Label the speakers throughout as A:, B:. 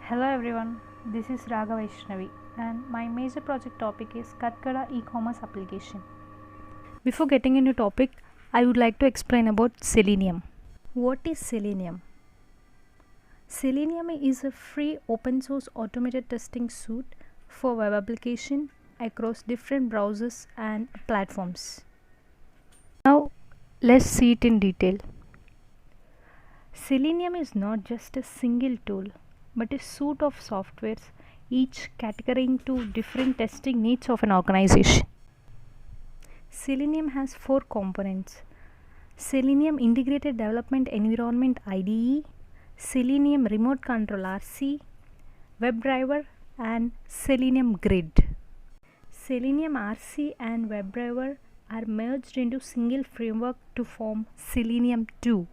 A: Hello everyone, this is Raga Vaishnavi and my major project topic is Katkada e-commerce application. Before getting into topic, I would like to explain about Selenium. What is Selenium? Selenium is a free open source automated testing suite for web application across different browsers and platforms. Now let's see it in detail. Selenium is not just a single tool but a suite of softwares, each catering to different testing needs of an organization. Selenium has four components: Selenium Integrated Development Environment IDE, Selenium Remote Control RC, WebDriver, and Selenium Grid. Selenium RC and WebDriver are merged into single framework to form Selenium 2.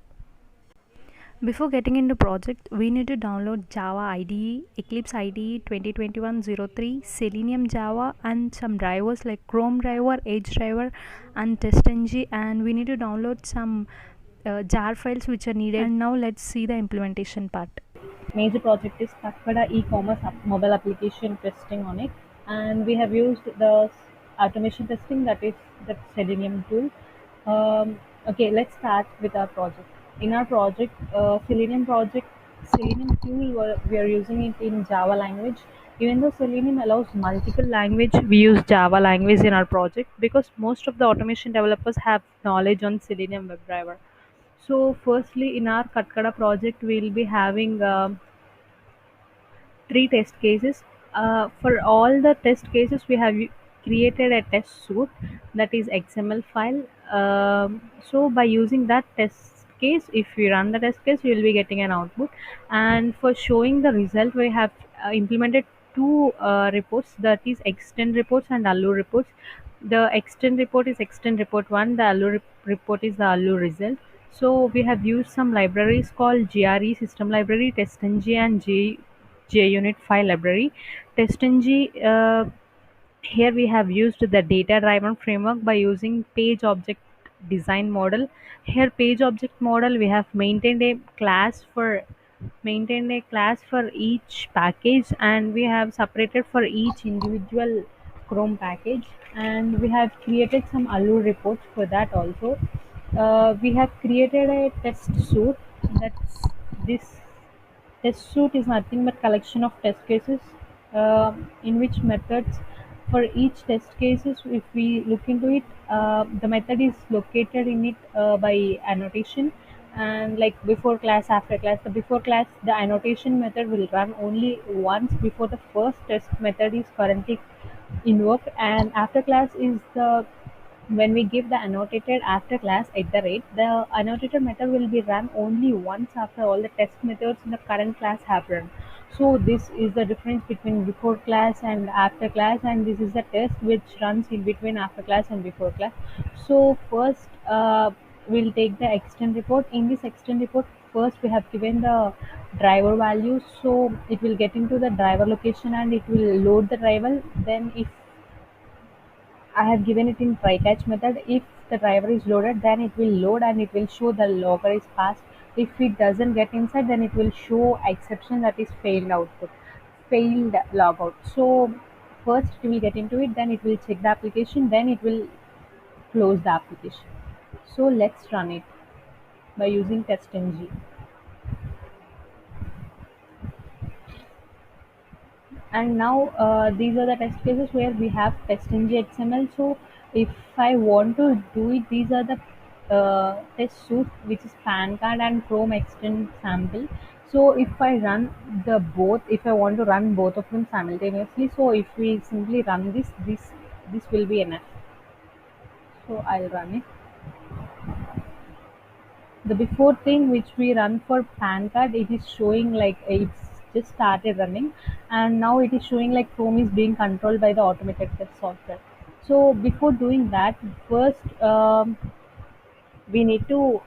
A: Before getting into project, we need to download Java IDE, Eclipse IDE 2021-03, Selenium Java, and some drivers like Chrome driver, Edge driver, and TestNG, and we need to download some jar files which are needed. And now let's see the implementation part.
B: Major project is Katkada e-commerce mobile application testing on it, and we have used the automation testing, that is the Selenium tool. Okay, let's start with our project. In our project, Selenium tool, we are using it in Java language. Even though Selenium allows multiple language, we use Java language in our project because most of the automation developers have knowledge on Selenium WebDriver. So, firstly, in our Katkada project, we'll be having three test cases. For all the test cases, we have created a test suite, that is XML file. So by using that test case, if we run the test case, we will be getting an output. And for showing the result, we have implemented two reports, that is extend reports and allure reports. The extend report is extend report 1, the allure report is the allure result. So we have used some libraries called GRE system library, TestNG, and JUnit file library. TestNG, here we have used the data driven framework by using page object design model. Here page object model, we have maintained a class for each package, and we have separated for each individual Chrome package, and we have created some allure reports for that also. We have created a test suite. That's this Test suite is nothing but collection of test cases, in which methods for each test cases. If we look into it, the method is located in it by annotation, and like before class, after class. The before class, the annotation method will run only once before the first test method is currently invoked, and after class is the when we give the annotated after class at the rate, the annotated method will be run only once after all the test methods in the current class have run. So this is the difference between before class and after class, and this is the test which runs in between after class and before class. So first, we'll take the extend report. In this extend report, first we have given the driver values, so it will get into the driver location and it will load the driver. Then if I have given it in try catch method. If the driver is loaded, then it will load and it will show the logger is passed. If it doesn't get inside, then it will show exception, that is failed output, failed logout. So first we will get into it, then it will check the application, then it will close the application. So let's run it by using TestNG. And now these are the test cases where we have TestNG XML. So if I want to do it, these are the test suite, which is pan card and Chrome extend sample. So if I run the both, if I want to run both of them simultaneously, so if we simply run this will be enough. So I'll run it. The before thing which we run for pan card, it is showing like it's just started running, and now it is showing like Chrome is being controlled by the automated test software. So before doing that, first we need to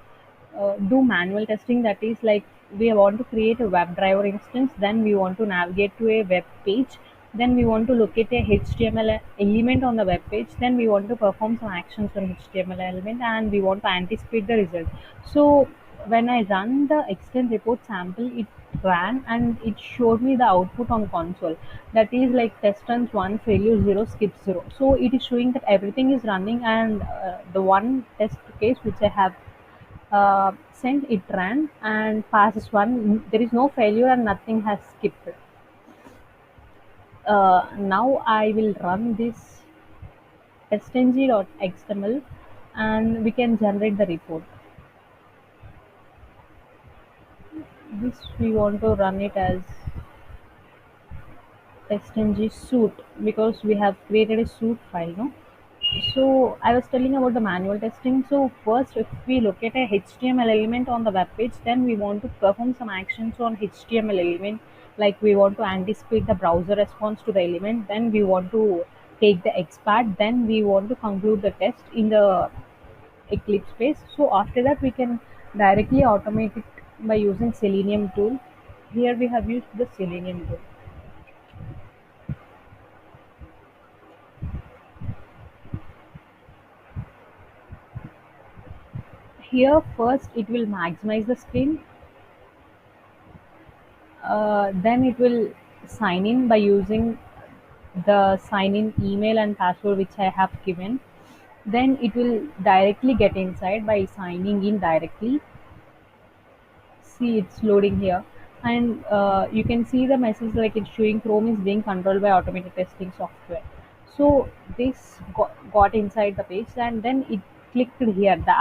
B: do manual testing, that is like we want to create a web driver instance, then we want to navigate to a web page, then we want to locate a HTML element on the web page, then we want to perform some actions on HTML element, and we want to anticipate the result. So when I run the extend report sample, it ran and it showed me the output on console, that is like test runs 1, failure 0, skip 0. So it is showing that everything is running, and the one test case which I have sent, it ran and passes 1. There is no failure and nothing has skipped. Now I will run this testng.xml and we can generate the report. This we want to run it as testng suite because we have created a suite file, no? So I was telling about the manual testing. So first, if we look at a HTML element on the web page, then we want to perform some actions on HTML element. Like we want to anticipate the browser response to the element. Then we want to take the XPath. Then we want to conclude the test in the Eclipse page. So after that, we can directly automate it by using Selenium tool. Here we have used the Selenium tool. Here first, it will maximize the screen, then it will sign in by using the sign in email and password which I have given. Then it will directly get inside by signing in directly. See, it's loading here, and you can see the message like it's showing Chrome is being controlled by automated testing software. So this got inside the page, and then it clicked here the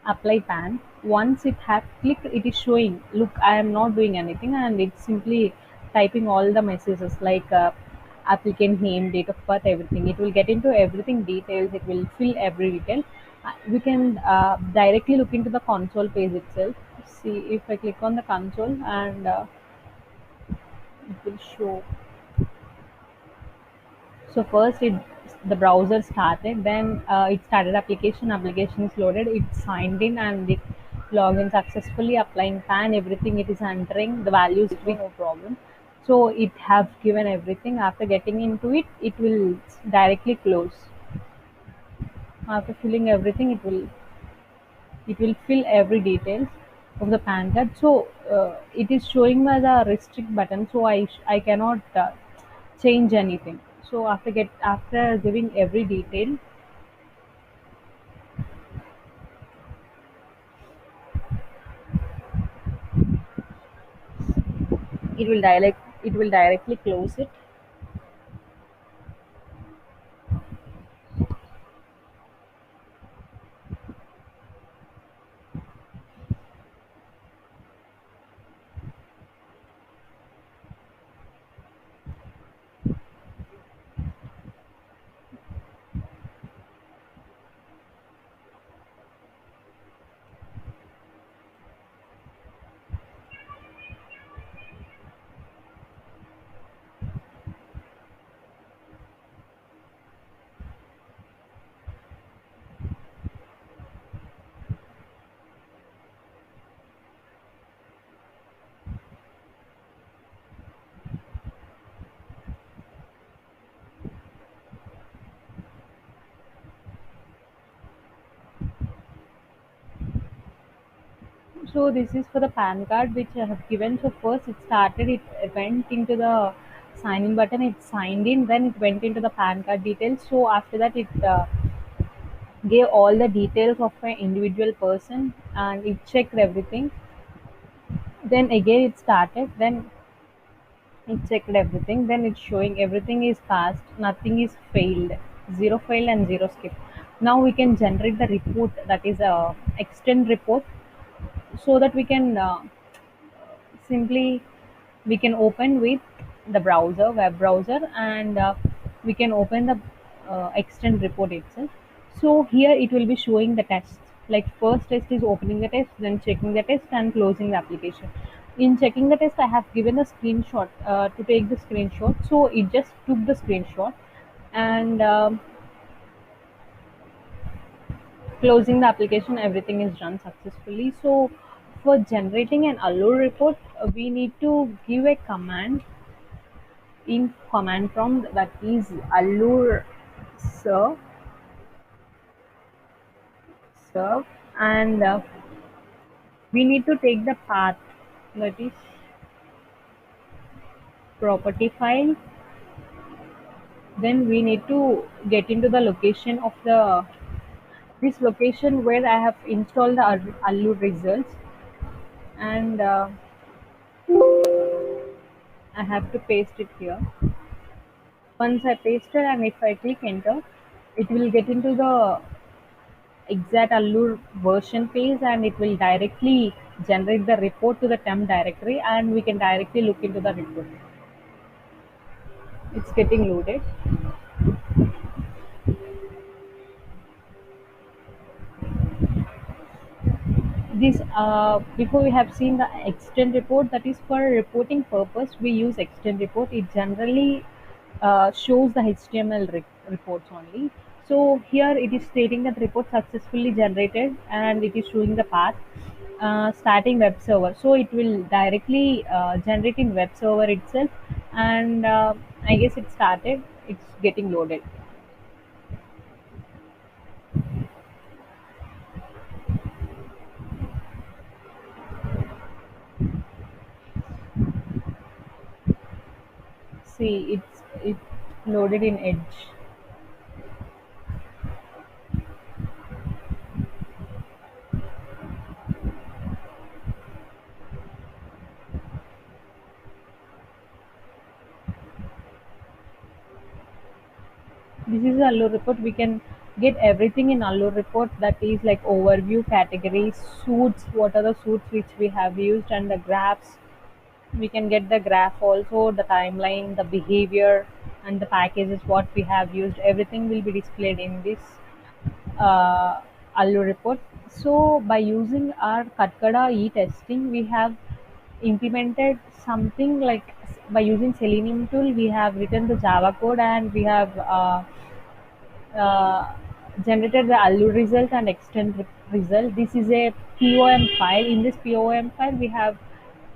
B: apply pan. Once it had clicked, it is showing, look, I am not doing anything, and it's simply typing all the messages like applicant name, date of birth, everything. It will get into everything details. It will fill every detail. We can directly look into the console page itself. See, if I click on the console, and it will show. So first, the browser started, then it started application. Application is loaded. It signed in and it login successfully. Applying PAN, everything it is entering the values. No problem. So it have given everything. After getting into it, it will directly close. After filling everything, it will fill every details of the PAN card. So it is showing me the restrict button. So I cannot change anything. So after giving every detail, it will directly close it. So this is for the PAN card which I have given. So first it started, it went into the sign in button, it signed in, then it went into the PAN card details. So after that, it gave all the details of an individual person and it checked everything. Then again it started, then it checked everything, then it's showing everything is passed, nothing is failed, zero failed and zero skip. Now we can generate the report, that is a extend report, so that we can simply we can open with the browser, web browser, and we can open the extend report itself. So here it will be showing the tests, like first test is opening the test, then checking the test and closing the application. In checking the test, I have given a screenshot to take the screenshot, so it just took the screenshot, and closing the application, everything is done successfully. So for generating an allure report, we need to give a command in command prompt, that is allure serve serve, and we need to take the path, that is property file. Then we need to get into the location of the this location where I have installed the Allure results, and I have to paste it here. Once I paste it and if I click enter, it will get into the exact Allure version page and it will directly generate the report to the temp directory and we can directly look into the report. It's getting loaded. This before we have seen the extend report, that is for reporting purpose we use extend report. It generally shows the HTML reports only. So here it is stating that report successfully generated and it is showing the path starting web server. So it will directly generate in web server itself, and I guess it started. It's getting loaded. See, it loaded in Edge. This is Allure report. We can get everything in Allure report, that is like overview, categories, suits, what are the suits which we have used, and the graphs. We can get the graph also, the timeline, the behavior, and the packages what we have used. Everything will be displayed in this Allure report. So by using our Katkada e-testing, we have implemented something like by using Selenium tool, we have written the Java code and we have uh, generated the Allure result and extend result. This is a POM file. In this POM file, we have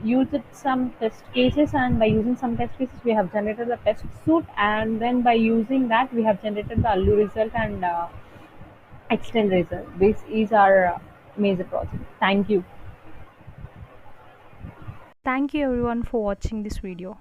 B: used some test cases, and by using some test cases, we have generated the test suite, and then by using that, we have generated the Allure result and extend result. This is our major project. Thank you.
A: Thank you everyone for watching this video.